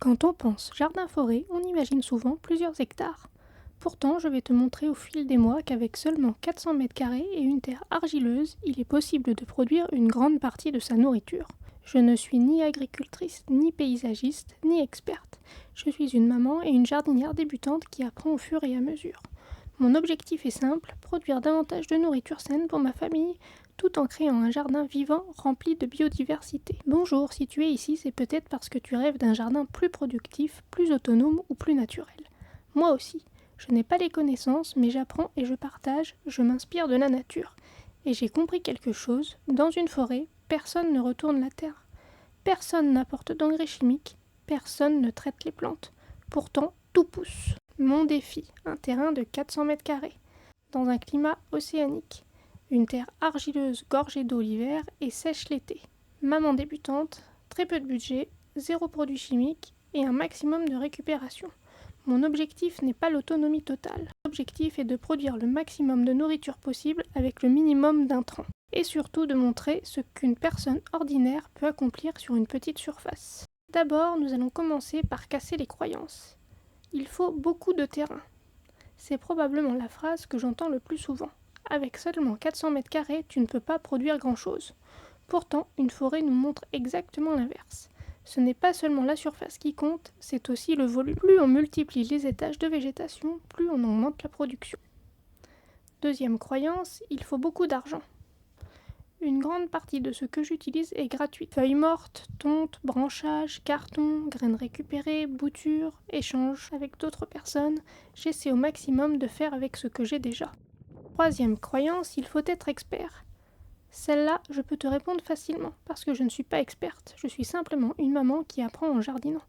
Quand on pense jardin-forêt, on imagine souvent plusieurs hectares. Pourtant, je vais te montrer au fil des mois qu'avec seulement 400 mètres carrés et une terre argileuse, il est possible de produire une grande partie de sa nourriture. Je ne suis ni agricultrice, ni paysagiste, ni experte. Je suis une maman et une jardinière débutante qui apprend au fur et à mesure. Mon objectif est simple, produire davantage de nourriture saine pour ma famille, tout en créant un jardin vivant rempli de biodiversité. Bonjour, si tu es ici, c'est peut-être parce que tu rêves d'un jardin plus productif, plus autonome ou plus naturel. Moi aussi. Je n'ai pas les connaissances, mais j'apprends et je partage, je m'inspire de la nature. Et j'ai compris quelque chose, dans une forêt, personne ne retourne la terre. Personne n'apporte d'engrais chimiques, personne ne traite les plantes. Pourtant, tout pousse. Mon défi, un terrain de 400 mètres carrés, dans un climat océanique. Une terre argileuse gorgée d'eau l'hiver et sèche l'été. Maman débutante, très peu de budget, zéro produit chimique et un maximum de récupération. Mon objectif n'est pas l'autonomie totale. L'objectif est de produire le maximum de nourriture possible avec le minimum d'intrants. Et surtout de montrer ce qu'une personne ordinaire peut accomplir sur une petite surface. D'abord, nous allons commencer par casser les croyances. Il faut beaucoup de terrain. C'est probablement la phrase que j'entends le plus souvent. Avec seulement 400 mètres carrés, tu ne peux pas produire grand-chose. Pourtant, une forêt nous montre exactement l'inverse. Ce n'est pas seulement la surface qui compte, c'est aussi le volume. Plus on multiplie les étages de végétation, plus on augmente la production. Deuxième croyance, il faut beaucoup d'argent. Une grande partie de ce que j'utilise est gratuite. Feuilles mortes, tontes, branchages, cartons, graines récupérées, boutures, échanges avec d'autres personnes, j'essaie au maximum de faire avec ce que j'ai déjà. Troisième croyance, il faut être expert. Celle-là, je peux te répondre facilement, parce que je ne suis pas experte. Je suis simplement une maman qui apprend en jardinant.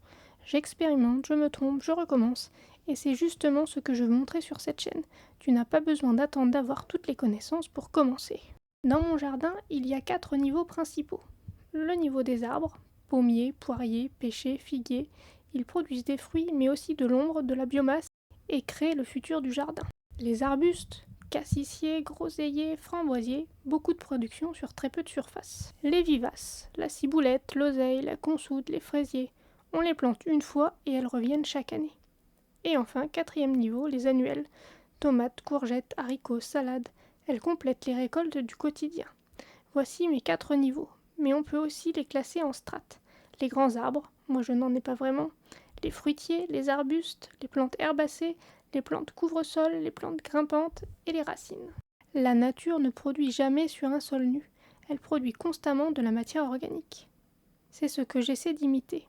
J'expérimente, je me trompe, je recommence. Et c'est justement ce que je veux montrer sur cette chaîne. Tu n'as pas besoin d'attendre d'avoir toutes les connaissances pour commencer. Dans mon jardin, il y a 4 niveaux principaux. Le niveau des arbres, pommiers, poiriers, pêchers, figuiers. Ils produisent des fruits, mais aussi de l'ombre, de la biomasse, et créent le futur du jardin. Les arbustes, cassissiers, groseilliers, framboisiers, beaucoup de production sur très peu de surface. Les vivaces, la ciboulette, l'oseille, la consoude, les fraisiers, on les plante une fois et elles reviennent chaque année. Et enfin, 4e niveau, les annuels, tomates, courgettes, haricots, salades, elles complètent les récoltes du quotidien. Voici mes 4 niveaux, mais on peut aussi les classer en strates. Les grands arbres, moi je n'en ai pas vraiment, les fruitiers, les arbustes, les plantes herbacées, les plantes couvre-sol, les plantes grimpantes et les racines. La nature ne produit jamais sur un sol nu, elle produit constamment de la matière organique. C'est ce que j'essaie d'imiter.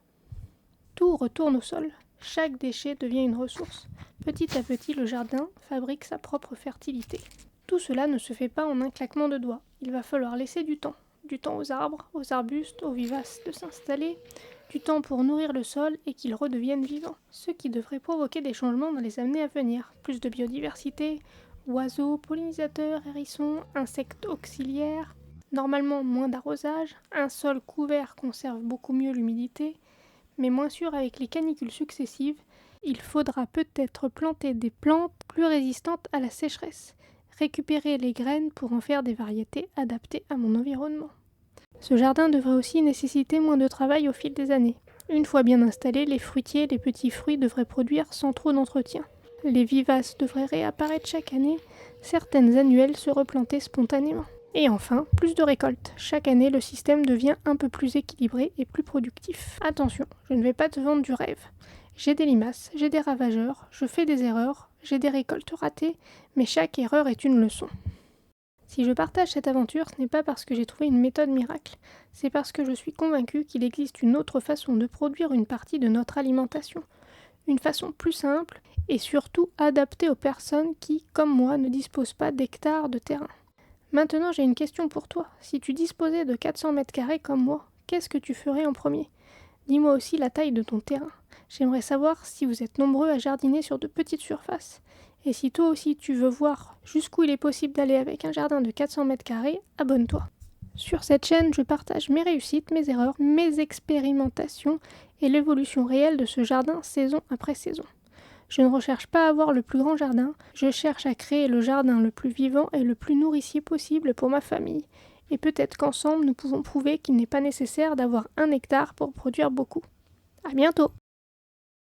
Tout retourne au sol, chaque déchet devient une ressource. Petit à petit, le jardin fabrique sa propre fertilité. Tout cela ne se fait pas en un claquement de doigts, il va falloir laisser du temps aux arbres, aux arbustes, aux vivaces de s'installer, du temps pour nourrir le sol et qu'ils redeviennent vivants, ce qui devrait provoquer des changements dans les années à venir, plus de biodiversité, oiseaux, pollinisateurs, hérissons, insectes auxiliaires, normalement moins d'arrosage, un sol couvert conserve beaucoup mieux l'humidité, mais moins sûr avec les canicules successives, il faudra peut-être planter des plantes plus résistantes à la sécheresse, récupérer les graines pour en faire des variétés adaptées à mon environnement. Ce jardin devrait aussi nécessiter moins de travail au fil des années. Une fois bien installés, les fruitiers et les petits fruits devraient produire sans trop d'entretien. Les vivaces devraient réapparaître chaque année, certaines annuelles se replanter spontanément. Et enfin, plus de récoltes. Chaque année, le système devient un peu plus équilibré et plus productif. Attention, je ne vais pas te vendre du rêve. J'ai des limaces, j'ai des ravageurs, je fais des erreurs, j'ai des récoltes ratées, mais chaque erreur est une leçon. Si je partage cette aventure, ce n'est pas parce que j'ai trouvé une méthode miracle, c'est parce que je suis convaincue qu'il existe une autre façon de produire une partie de notre alimentation. Une façon plus simple et surtout adaptée aux personnes qui, comme moi, ne disposent pas d'hectares de terrain. Maintenant, j'ai une question pour toi. Si tu disposais de 400 mètres carrés comme moi, qu'est-ce que tu ferais en premier ? Dis-moi aussi la taille de ton terrain. J'aimerais savoir si vous êtes nombreux à jardiner sur de petites surfaces. Et si toi aussi tu veux voir jusqu'où il est possible d'aller avec un jardin de 400 mètres carrés, abonne-toi. Sur cette chaîne, je partage mes réussites, mes erreurs, mes expérimentations et l'évolution réelle de ce jardin saison après saison. Je ne recherche pas à avoir le plus grand jardin, je cherche à créer le jardin le plus vivant et le plus nourricier possible pour ma famille. Et peut-être qu'ensemble, nous pouvons prouver qu'il n'est pas nécessaire d'avoir 1 hectare pour produire beaucoup. À bientôt!